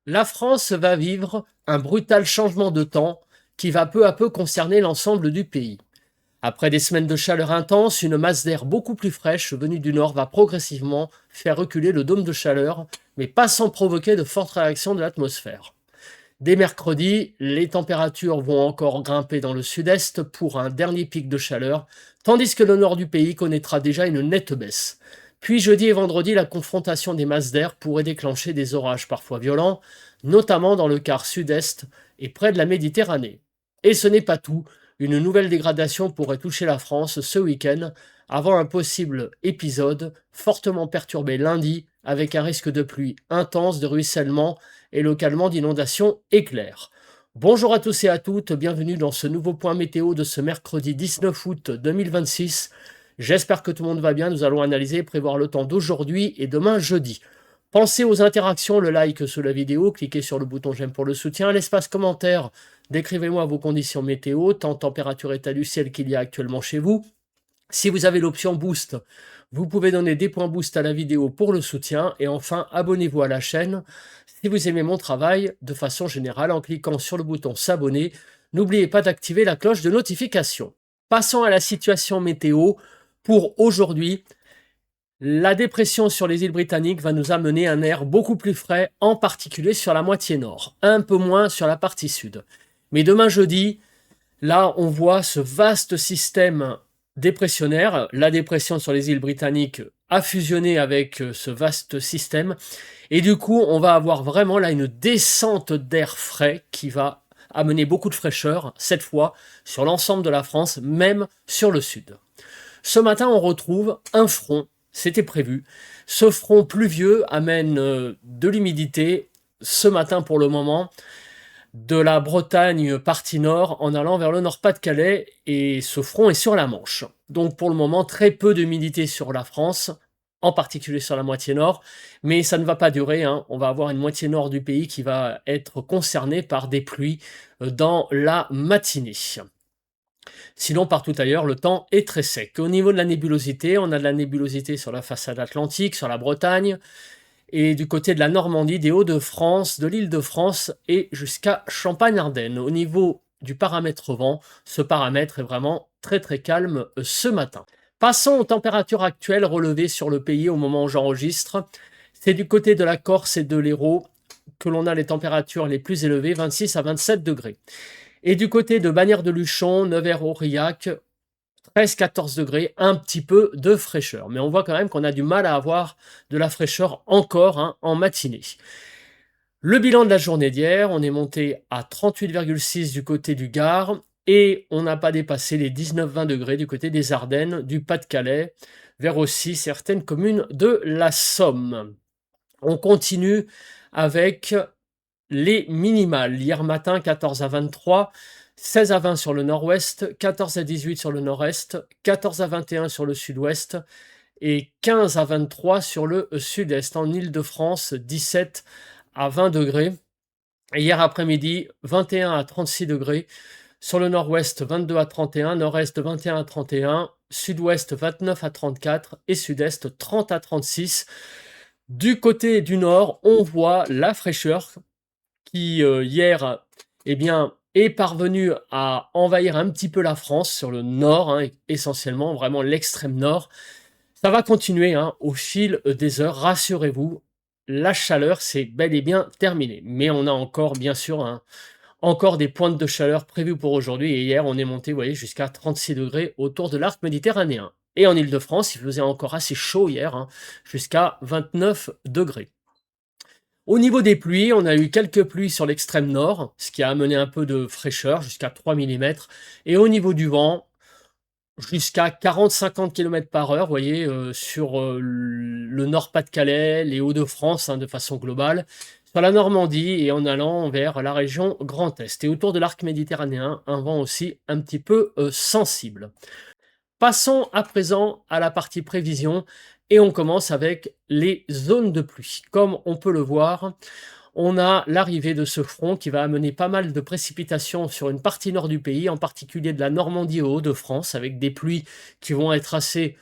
La France va vivre un brutal changement de temps qui va peu à peu concerner l'ensemble du pays. Après des semaines de chaleur intense, une masse d'air beaucoup plus fraîche venue du nord va progressivement faire reculer le dôme de chaleur, mais pas sans provoquer de fortes réactions de l'atmosphère. Dès mercredi, les températures vont encore grimper dans le sud-est pour un dernier pic de chaleur, tandis que le nord du pays connaîtra déjà une nette baisse. Puis jeudi et vendredi, la confrontation des masses d'air pourrait déclencher des orages parfois violents, notamment dans le quart sud-est et près de la Méditerranée. Et ce n'est pas tout, une nouvelle dégradation pourrait toucher la France ce week-end, avant un possible épisode fortement perturbé lundi, avec un risque de pluie intense, de ruissellement et localement d'inondations éclairs. Bonjour à tous et à toutes, bienvenue dans ce nouveau point météo de ce mercredi 19 août 2026. J'espère que tout le monde va bien, nous allons analyser et prévoir le temps d'aujourd'hui et demain jeudi. Pensez aux interactions, le like sous la vidéo, cliquez sur le bouton j'aime pour le soutien, l'espace commentaire, décrivez-moi vos conditions météo, temps, température, état du ciel qu'il y a actuellement chez vous. Si vous avez l'option boost, vous pouvez donner des points boost à la vidéo pour le soutien. Et enfin, abonnez-vous à la chaîne si vous aimez mon travail de façon générale en cliquant sur le bouton s'abonner. N'oubliez pas d'activer la cloche de notification. Passons à la situation météo pour aujourd'hui. La dépression sur les îles britanniques va nous amener un air beaucoup plus frais, en particulier sur la moitié nord, un peu moins sur la partie sud. Mais demain jeudi, là, on voit ce vaste système dépressionnaire. La dépression sur les îles britanniques a fusionné avec ce vaste système. Et du coup, on va avoir vraiment là une descente d'air frais qui va amener beaucoup de fraîcheur, cette fois, sur l'ensemble de la France, même sur le sud. Ce matin, on retrouve un front, c'était prévu. Ce front pluvieux amène de l'humidité ce matin pour le moment, de la Bretagne partie nord en allant vers le Nord-Pas-de-Calais, et ce front est sur la Manche. Donc pour le moment, très peu d'humidité sur la France, en particulier sur la moitié nord, mais ça ne va pas durer, hein. On va avoir une moitié nord du pays qui va être concernée par des pluies dans la matinée. Sinon, partout ailleurs, le temps est très sec. Au niveau de la nébulosité, on a de la nébulosité sur la façade atlantique, sur la Bretagne, et du côté de la Normandie, des Hauts-de-France, de l'Île-de-France et jusqu'à Champagne-Ardenne. Au niveau du paramètre vent, ce paramètre est vraiment très très calme ce matin. Passons aux températures actuelles relevées sur le pays au moment où j'enregistre. C'est du côté de la Corse et de l'Hérault que l'on a les températures les plus élevées, 26 à 27 degrés. Et du côté de Bagnères-de-Luchon, Nevers-Aurillac, 13-14 degrés, un petit peu de fraîcheur. Mais on voit quand même qu'on a du mal à avoir de la fraîcheur encore, hein, en matinée. Le bilan de la journée d'hier, on est monté à 38,6 du côté du Gard et on n'a pas dépassé les 19-20 degrés du côté des Ardennes, du Pas-de-Calais, vers aussi certaines communes de la Somme. On continue avec les minimales. Hier matin, 14 à 23, 16 à 20 sur le nord-ouest, 14 à 18 sur le nord-est, 14 à 21 sur le sud-ouest et 15 à 23 sur le sud-est. En Île-de-France, 17 à 20 degrés. Et hier après-midi, 21 à 36 degrés. Sur le nord-ouest, 22 à 31, nord-est, 21 à 31, sud-ouest, 29 à 34 et sud-est, 30 à 36. Du côté du nord, on voit la fraîcheur qui, hier, eh bien, est parvenue à envahir un petit peu la France sur le nord, hein, essentiellement, vraiment l'extrême nord. Ça va continuer, hein, au fil des heures, rassurez-vous, la chaleur, c'est bel et bien terminé. Mais on a encore, bien sûr, hein, encore des pointes de chaleur prévues pour aujourd'hui. Et hier, on est monté, vous voyez, jusqu'à 36 degrés autour de l'arc méditerranéen. Et en Île-de-France, il faisait encore assez chaud hier, hein, jusqu'à 29 degrés. Au niveau des pluies, on a eu quelques pluies sur l'extrême nord, ce qui a amené un peu de fraîcheur, jusqu'à 3 mm. Et au niveau du vent, jusqu'à 40-50 km par heure, vous voyez, sur le Nord-Pas-de-Calais, les Hauts-de-France, hein, de façon globale, sur la Normandie et en allant vers la région Grand Est. Et autour de l'arc méditerranéen, un vent aussi un petit peu sensible. Passons à présent à la partie prévision et on commence avec les zones de pluie. Comme on peut le voir, on a l'arrivée de ce front qui va amener pas mal de précipitations sur une partie nord du pays, en particulier de la Normandie aux Hauts-de-France, avec des pluies qui vont être assez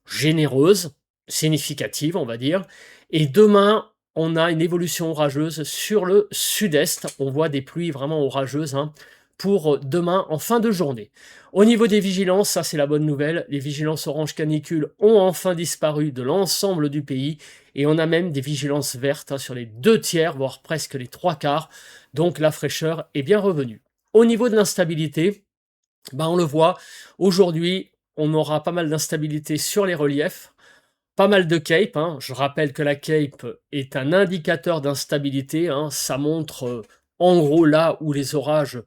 généreuses, significatives on va dire. Et demain, on a une évolution orageuse sur le sud-est. On voit des pluies vraiment orageuses hein, pour demain en fin de journée. Au niveau des vigilances, ça c'est la bonne nouvelle, les vigilances orange canicule ont enfin disparu de l'ensemble du pays et on a même des vigilances vertes hein, sur les 2/3, voire presque les 3/4. Donc la fraîcheur est bien revenue. Au niveau de l'instabilité, ben, on le voit, aujourd'hui, on aura pas mal d'instabilité sur les reliefs, pas mal de cape, hein. Je rappelle que la cape est un indicateur d'instabilité, hein. Ça montre en gros là où les orages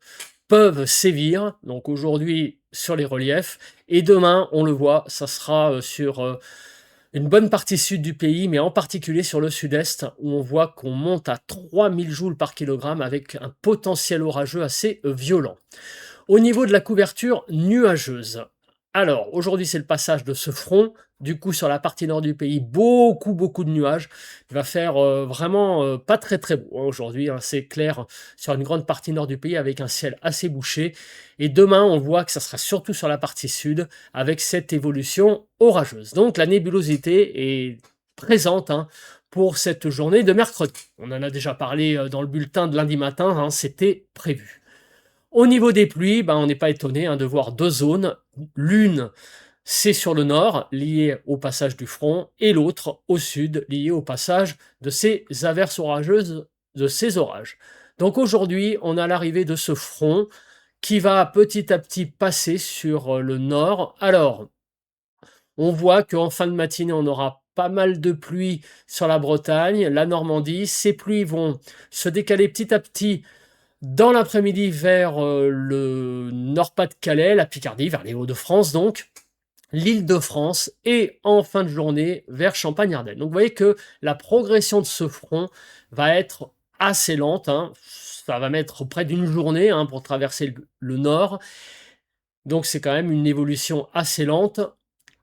peuvent sévir. Donc aujourd'hui sur les reliefs. Et demain, on le voit, ça sera sur une bonne partie sud du pays, mais en particulier sur le sud-est, où on voit qu'on monte à 3000 joules par kilogramme avec un potentiel orageux assez violent. Au niveau de la couverture nuageuse, alors aujourd'hui c'est le passage de ce front, du coup sur la partie nord du pays, beaucoup de nuages. Il va faire vraiment pas très beau hein, aujourd'hui, hein, c'est clair sur une grande partie nord du pays avec un ciel assez bouché. Et demain on voit que ça sera surtout sur la partie sud avec cette évolution orageuse. Donc la nébulosité est présente hein, pour cette journée de mercredi. On en a déjà parlé dans le bulletin de lundi matin, hein, c'était prévu. Au niveau des pluies, ben, on n'est pas étonné hein, de voir deux zones. L'une, c'est sur le nord, liée au passage du front, et l'autre, au sud, liée au passage de ces averses orageuses, de ces orages. Donc aujourd'hui, on a l'arrivée de ce front qui va petit à petit passer sur le nord. Alors, on voit qu'en fin de matinée, on aura pas mal de pluie sur la Bretagne, la Normandie. Ces pluies vont se décaler petit à petit dans l'après-midi vers le Nord-Pas-de-Calais, la Picardie, vers les Hauts-de-France donc, l'Île-de-France et en fin de journée vers Champagne-Ardenne. Donc vous voyez que la progression de ce front va être assez lente, hein. Ça va mettre près d'une journée hein, pour traverser le nord. Donc c'est quand même une évolution assez lente.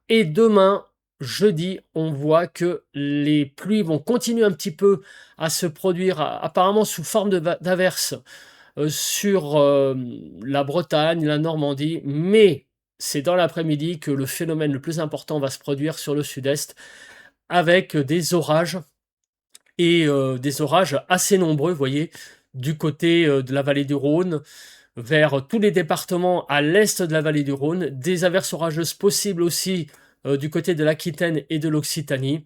Et demain, jeudi, on voit que les pluies vont continuer un petit peu à se produire, apparemment sous forme d'averses sur la Bretagne, la Normandie, mais c'est dans l'après-midi que le phénomène le plus important va se produire sur le sud-est, avec des orages, et des orages assez nombreux, vous voyez, du côté de la vallée du Rhône, vers tous les départements à l'est de la vallée du Rhône, des averses orageuses possibles aussi du côté de l'Aquitaine et de l'Occitanie.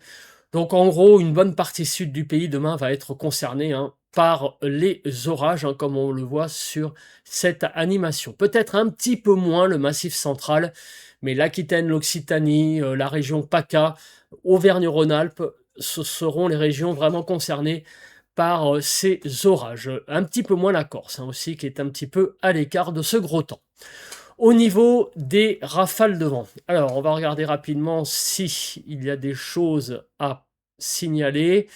Donc en gros, une bonne partie sud du pays demain va être concernée hein, par les orages, hein, comme on le voit sur cette animation. Peut-être un petit peu moins le Massif central, mais l'Aquitaine, l'Occitanie, la région PACA, Auvergne-Rhône-Alpes, ce seront les régions vraiment concernées par ces orages. Un petit peu moins la Corse hein, aussi, qui est un petit peu à l'écart de ce gros temps. Au niveau des rafales de vent, alors on va regarder rapidement si il y a des choses à signaler.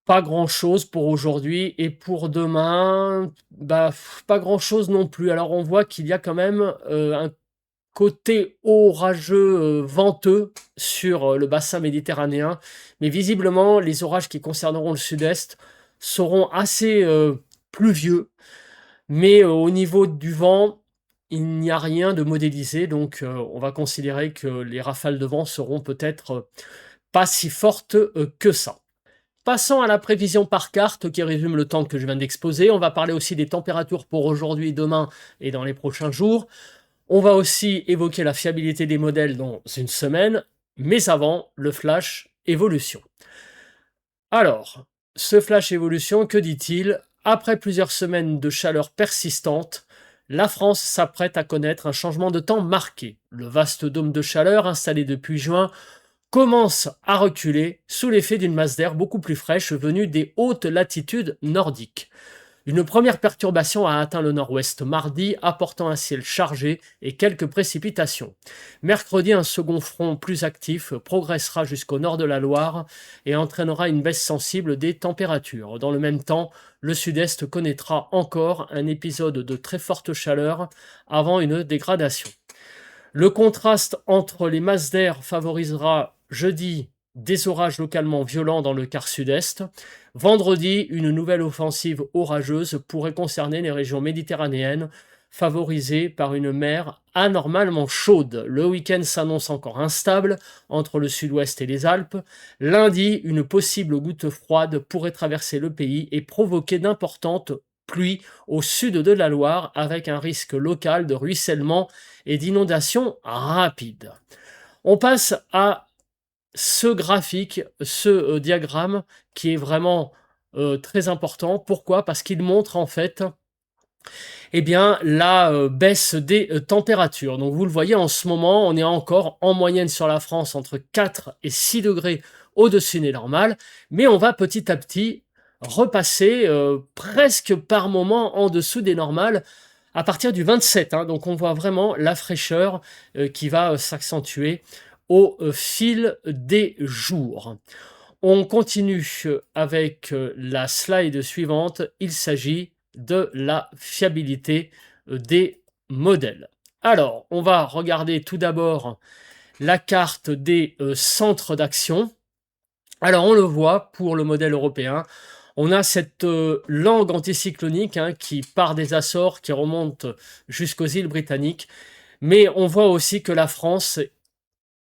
Pas grand-chose pour aujourd'hui et pour demain, bah, pas grand-chose non plus. Alors on voit qu'il y a quand même un côté orageux, venteux sur le bassin méditerranéen, mais visiblement les orages qui concerneront le sud-est seront assez pluvieux. Mais au niveau du vent, il n'y a rien de modélisé, donc on va considérer que les rafales de vent seront peut-être pas si fortes que ça. Passons à la prévision par carte qui résume le temps que je viens d'exposer. On va parler aussi des températures pour aujourd'hui, demain et dans les prochains jours. On va aussi évoquer la fiabilité des modèles dans une semaine, mais avant, le flash évolution. Alors, ce flash évolution, que dit-il? Après plusieurs semaines de chaleur persistante, la France s'apprête à connaître un changement de temps marqué. Le vaste dôme de chaleur installé depuis juin commence à reculer sous l'effet d'une masse d'air beaucoup plus fraîche venue des hautes latitudes nordiques. Une première perturbation a atteint le nord-ouest mardi, apportant un ciel chargé et quelques précipitations. Mercredi, un second front plus actif progressera jusqu'au nord de la Loire et entraînera une baisse sensible des températures. Dans le même temps, le sud-est connaîtra encore un épisode de très forte chaleur avant une dégradation. Le contraste entre les masses d'air favorisera jeudi des orages localement violents dans le quart sud-est. Vendredi, une nouvelle offensive orageuse pourrait concerner les régions méditerranéennes, favorisée par une mer anormalement chaude. Le week-end s'annonce encore instable entre le sud-ouest et les Alpes. Lundi, une possible goutte froide pourrait traverser le pays et provoquer d'importantes pluies au sud de la Loire, avec un risque local de ruissellement et d'inondations rapides. On passe à ce graphique, ce diagramme qui est vraiment très important. Pourquoi? Parce qu'il montre en fait eh bien, la baisse des températures. Donc vous le voyez en ce moment, on est encore en moyenne sur la France entre 4 et 6 degrés au-dessus des normales, mais on va petit à petit repasser presque par moment en dessous des normales à partir du 27. Donc on voit vraiment la fraîcheur qui va s'accentuer au fil des jours. On continue avec la slide suivante. Il s'agit de la fiabilité des modèles. Alors, on va regarder tout d'abord la carte des centres d'action. Alors, on le voit pour le modèle européen. On a cette langue anticyclonique qui part des Açores, qui remonte jusqu'aux îles britanniques. Mais on voit aussi que la France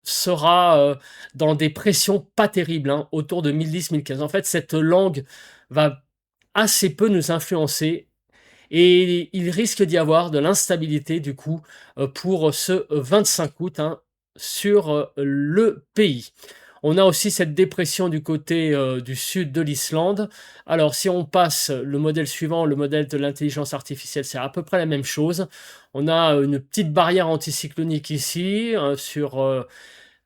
sera dans des pressions pas terribles, autour de 1010-1015. En fait, cette langue va assez peu nous influencer et il risque d'y avoir de l'instabilité du coup pour ce 25 août sur le pays. On a aussi cette dépression du côté du sud de l'Islande. Alors si on passe le modèle suivant, le modèle de l'intelligence artificielle, c'est à peu près la même chose. On a une petite barrière anticyclonique ici sur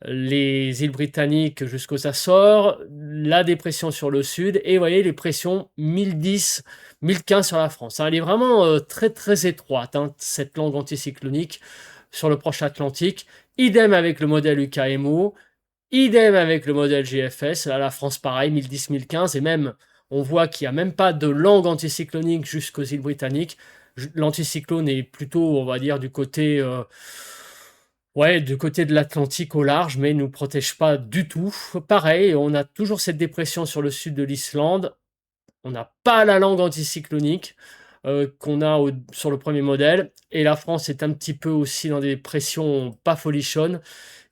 les îles britanniques jusqu'aux Açores, la dépression sur le sud, et vous voyez les pressions 1010, 1015 sur la France. Elle est vraiment très très étroite, cette langue anticyclonique sur le proche Atlantique. Idem avec le modèle UKMO, idem avec le modèle GFS. Là, la France, pareil, 1010, 1015, et même, on voit qu'il n'y a même pas de langue anticyclonique jusqu'aux îles britanniques. L'anticyclone est plutôt, on va dire, du côté de l'Atlantique au large, mais il ne nous protège pas du tout. Pareil, on a toujours cette dépression sur le sud de l'Islande. On n'a pas la langue anticyclonique qu'on a sur le premier modèle. Et la France est un petit peu aussi dans des pressions pas folichonnes.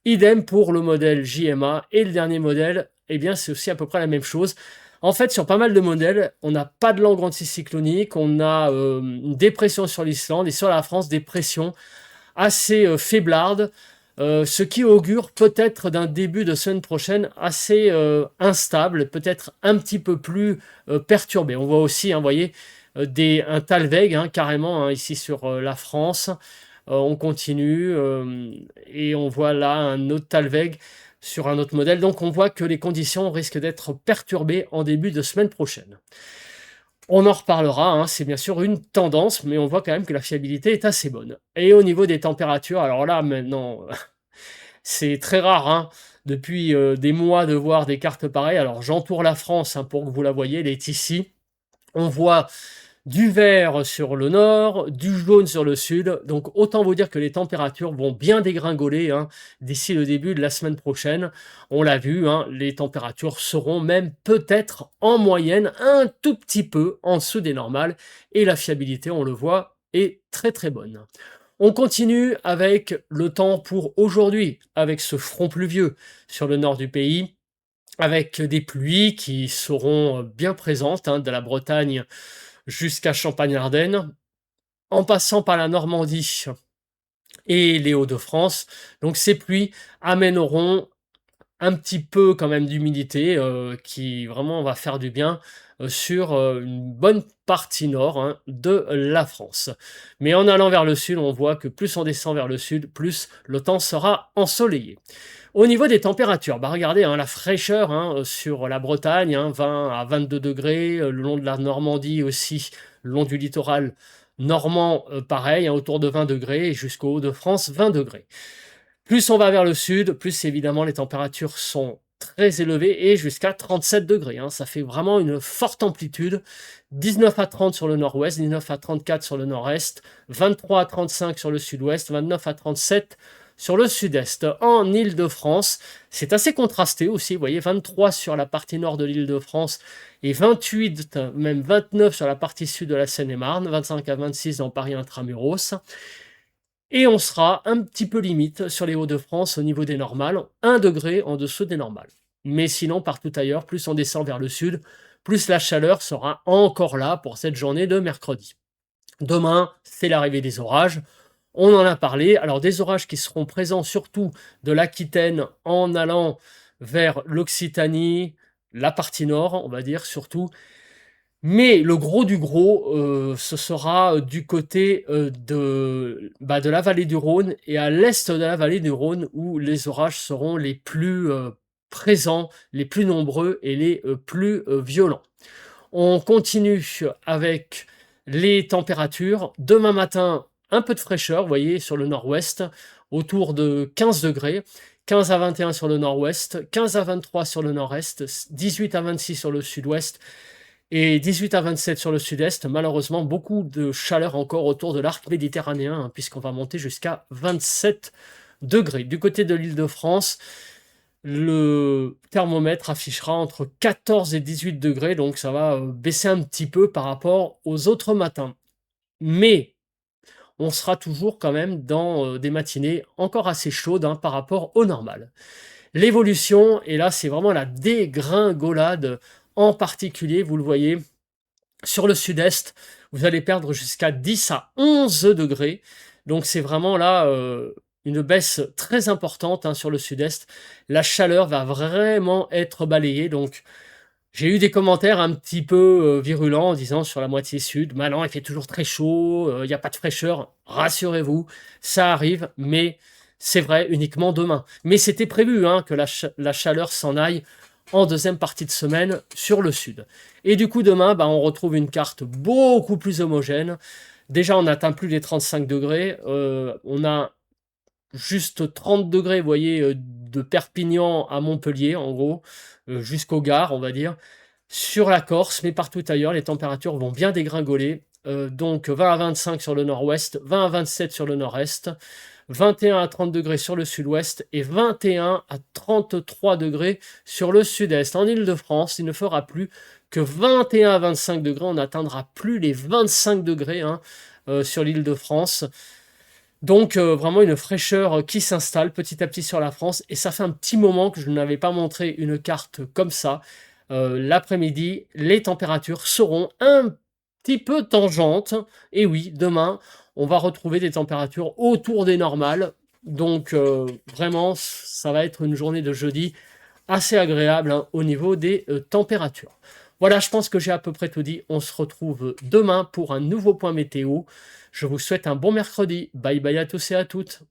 Idem pour le modèle JMA. Et le dernier modèle, eh bien, c'est aussi à peu près la même chose. En fait, sur pas mal de modèles, on n'a pas de langue anticyclonique, on a une dépression sur l'Islande et sur la France, des pressions assez faiblarde, ce qui augure peut-être d'un début de semaine prochaine assez instable, peut-être un petit peu plus perturbé. On voit aussi, vous voyez, un Talweg carrément ici sur la France. On continue et on voit là un autre Talweg sur un autre modèle. Donc on voit que les conditions risquent d'être perturbées en début de semaine prochaine. On en reparlera, c'est bien sûr une tendance, mais on voit quand même que la fiabilité est assez bonne. Et au niveau des températures, alors là maintenant, c'est très rare, depuis des mois de voir des cartes pareilles. Alors j'entoure la France pour que vous la voyez, elle est ici. On voit du vert sur le nord, du jaune sur le sud. Donc autant vous dire que les températures vont bien dégringoler d'ici le début de la semaine prochaine. On l'a vu, les températures seront même peut-être en moyenne un tout petit peu en dessous des normales. Et la fiabilité, on le voit, est très très bonne. On continue avec le temps pour aujourd'hui, avec ce front pluvieux sur le nord du pays, avec des pluies qui seront bien présentes de la Bretagne jusqu'à Champagne-Ardenne, en passant par la Normandie et les Hauts-de-France. Donc ces pluies amèneront un petit peu quand même d'humidité qui vraiment va faire du bien sur une bonne partie nord de la France. Mais en allant vers le sud, on voit que plus on descend vers le sud, plus le temps sera ensoleillé. Au niveau des températures, regardez la fraîcheur sur la Bretagne, 20 à 22 degrés, le long de la Normandie aussi, le long du littoral normand, pareil, autour de 20 degrés, et jusqu'au Hauts-de-France, 20 degrés. Plus on va vers le sud, plus évidemment les températures sont très élevées et jusqu'à 37 degrés. Ça fait vraiment une forte amplitude. 19 à 30 sur le nord-ouest, 19 à 34 sur le nord-est, 23 à 35 sur le sud-ouest, 29 à 37 Sur le sud-est, en Île-de-France, c'est assez contrasté aussi. Vous voyez, 23 sur la partie nord de l'Île-de-France et 28, même 29 sur la partie sud de la Seine-et-Marne, 25 à 26 dans Paris intramuros. Et on sera un petit peu limite sur les Hauts-de-France au niveau des normales, 1 degré en dessous des normales. Mais sinon, partout ailleurs, plus on descend vers le sud, plus la chaleur sera encore là pour cette journée de mercredi. Demain, c'est l'arrivée des orages. On en a parlé. Alors, des orages qui seront présents surtout de l'Aquitaine en allant vers l'Occitanie, la partie nord, on va dire surtout. Mais le gros du gros, ce sera du côté de la vallée du Rhône et à l'est de la vallée du Rhône où les orages seront les plus présents, les plus nombreux et les plus violents. On continue avec les températures. Demain matin, un peu de fraîcheur, vous voyez, sur le nord-ouest, autour de 15 degrés. 15 à 21 sur le nord-ouest, 15 à 23 sur le nord-est, 18 à 26 sur le sud-ouest et 18 à 27 sur le sud-est. Malheureusement, beaucoup de chaleur encore autour de l'arc méditerranéen, hein, puisqu'on va monter jusqu'à 27 degrés. Du côté de l'Île-de-France, le thermomètre affichera entre 14 et 18 degrés, donc ça va baisser un petit peu par rapport aux autres matins. Mais on sera toujours quand même dans des matinées encore assez chaudes hein, par rapport au normal. L'évolution, et là c'est vraiment la dégringolade en particulier, vous le voyez, sur le sud-est, vous allez perdre jusqu'à 10 à 11 degrés. Donc c'est vraiment là une baisse très importante hein, sur le sud-est. La chaleur va vraiment être balayée. Donc j'ai eu des commentaires un petit peu virulents en disant sur la moitié sud, maintenant il fait toujours très chaud, il n'y a pas de fraîcheur. Rassurez-vous, ça arrive, mais c'est vrai uniquement demain. Mais c'était prévu hein, que la chaleur s'en aille en deuxième partie de semaine sur le sud. Et du coup, demain, on retrouve une carte beaucoup plus homogène. Déjà, on n'atteint plus les 35 degrés. On a juste 30 degrés, vous voyez, de Perpignan à Montpellier, en gros, jusqu'aux gares, on va dire. Sur la Corse, mais partout ailleurs, les températures vont bien dégringoler. Donc 20 à 25 sur le nord-ouest, 20 à 27 sur le nord-est, 21 à 30 degrés sur le sud-ouest et 21 à 33 degrés sur le sud-est. En Île-de-France, il ne fera plus que 21 à 25 degrés. On n'atteindra plus les 25 degrés hein, sur l'Île-de-France. Donc vraiment une fraîcheur qui s'installe petit à petit sur la France. Et ça fait un petit moment que je n'avais pas montré une carte comme ça. L'après-midi, les températures seront un petit peu tangentes. Et oui, demain, on va retrouver des températures autour des normales. Donc vraiment, ça va être une journée de jeudi assez agréable hein, au niveau des températures. Voilà, je pense que j'ai à peu près tout dit. On se retrouve demain pour un nouveau point météo. Je vous souhaite un bon mercredi. Bye bye à tous et à toutes.